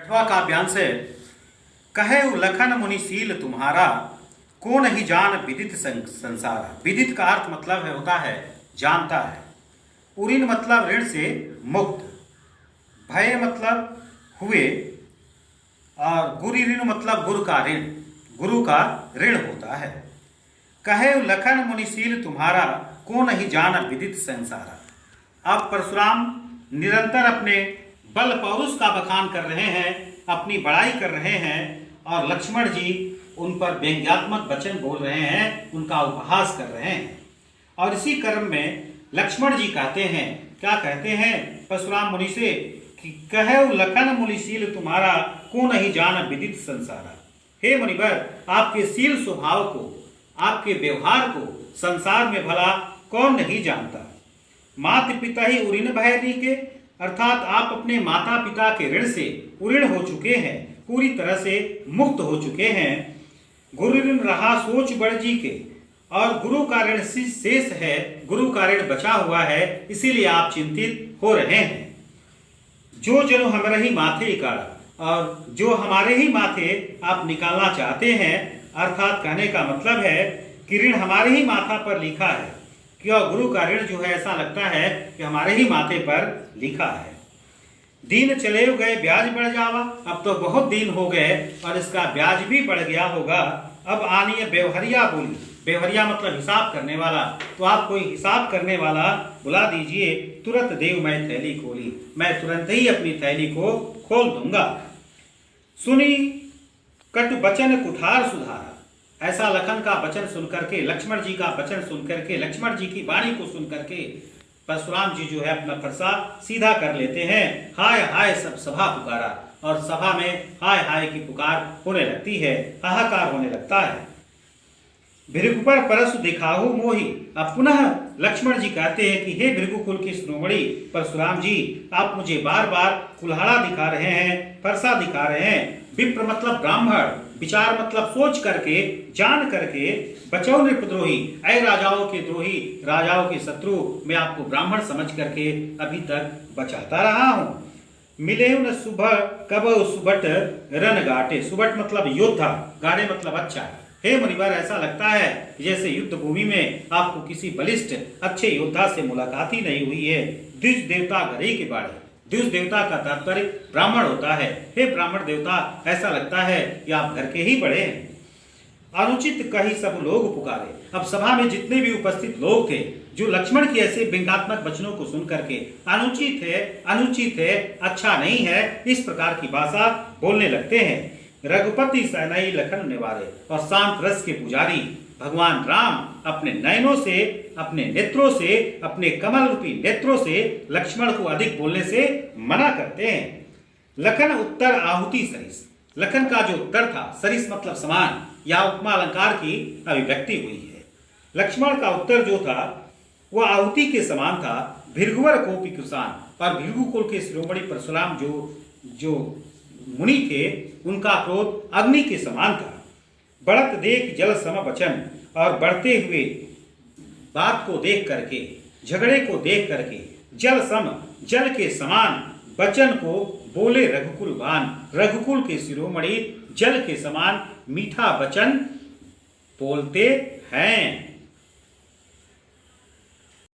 छठवां काव्यांश है। कहे लखन मुनिशील तुम्हारा, को नहीं जान विदित संसारा। विदित का अर्थ मतलब होता है जानता है। उऋण मतलब ऋण से मुक्त। भय मतलब हुए। और गुरु ऋण मतलब गुरु का ऋण, गुरु का ऋण होता है। कहे लखन मुनिशील तुम्हारा, को नहीं जान विदित संसारा। अब परशुराम निरंतर अपने बल पौरुष का बखान कर रहे हैं, अपनी बड़ाई कर रहे हैं, और लक्ष्मण जी उन पर व्यंग्यात्मक वचन बोल रहे हैं, उनका उपहास कर रहे हैं। और इसी क्रम में लक्ष्मण जी कहते हैं, क्या कहते हैं परशुराम मुनि से कि कहे लखन मुनिशील तुम्हारा, को नहीं जान विदित संसारा। हे मुनिवर, आपके शील स्वभाव को, आपके व्यवहार को संसार में भला कौन नहीं जानता। माता पिता ही उऋण भय के, अर्थात आप अपने माता पिता के ऋण से उऋण हो चुके हैं, पूरी तरह से मुक्त हो चुके हैं। गुरु ऋण रहा सोच बड़ जी के, और गुरु का ऋण शेष है, गुरु का ऋण बचा हुआ है, इसीलिए आप चिंतित हो रहे हैं। जो जनो हमारे ही माथे काड़ा, और जो हमारे ही माथे आप निकालना चाहते हैं, अर्थात कहने का मतलब है कि ऋण हमारे ही माथा पर लिखा है। क्यों गुरु का ऋण जो है ऐसा लगता है कि हमारे ही माथे पर लिखा है। दिन चले गए ब्याज बढ़ जावा, अब तो बहुत दिन हो गए और इसका ब्याज भी बढ़ गया होगा। अब आनी है बेवहरिया बोली। बेवहरिया मतलब हिसाब करने वाला, तो आप कोई हिसाब करने वाला बुला दीजिए। तुरंत देव मैं थैली खोली, मैं तुरंत ही अपनी थैली को खोल दूंगा। सुनी कटु वचन कुठार सुधारा। ऐसा लखन का वचन सुनकर के, लक्ष्मण जी का वचन सुनकर के, लक्ष्मण जी की वाणी को सुनकर के परशुराम जी जो है अपना फरसा सीधा कर लेते हैं। हाय हाय सब सभा पुकारा, और सभा में हाय हाय की पुकार होने लगती है, हाहाकार होने लगता है। भृगुपर परसु दिखाहु मोही। अब पुनः लक्ष्मण जी कहते हैं कि हे भृगुकुल के शिरोमणि परशुराम जी, आप मुझे बार बार कुल्हाड़ा दिखा रहे हैं, फरसा दिखा रहे हैं। विप्र मतलब ब्राह्मण, विचार मतलब सोच करके, जान करके। बचो नृपद्रोही, ऐ राजाओं के द्रोही, राजाओं के शत्रु, मैं आपको ब्राह्मण समझ करके अभी तक बचाता रहा हूँ। मिले न सुबह कब सुबट रन गाटे। सुबट मतलब योद्धा, गाड़े मतलब अच्छा। हे मुनिवर, ऐसा लगता है जैसे युद्ध भूमि में आपको किसी बलिष्ठ अच्छे योद्धा से मुलाकात ही नहीं हुई है। द्विज देवता घरे के बाड़े। द्विज देवता का तात्पर्य ब्राह्मण होता है। हे ब्राह्मण देवता, ऐसा लगता है कि आप घर के ही बड़े हैं। अनुचित कही सब लोग पुकारे। अब सभा में जितने भी उपस्थित लोग थे, जो लक्ष्मण के ऐसे व्यंग्यात्मक वचनों को सुन करके अनुचित है, अनुचित है, अच्छा नहीं है, इस प्रकार की भाषा बोलने लगते हैं। रघुपति सनई लखन निवारे। और शांत रस के पुजारी भगवान राम अपने नयनों से, अपने नेत्रों से, अपने कमल रूपी नेत्रों से लक्ष्मण को अधिक बोलने से मना करते हैं। लखन उत्तर आहुति सरिस। लखन का जो उत्तर था, सरिस मतलब समान, या उपमा अलंकार की अभिव्यक्ति हुई है। लक्ष्मण का उत्तर जो था वह आहुति के समान था। भृगुवर कोपी कुसान, और भृगुकुल के शिरोमणि परशुराम जो मुनि थे, उनका क्रोध अग्नि के समान था। बढ़त देख जल सम वचन, और बढ़ते हुए बात को देख करके, झगड़े को देख करके, जल सम जल के समान वचन को बोले रघुकुलवान। रघुकुल के शिरोमणि जल के समान मीठा वचन बोलते हैं।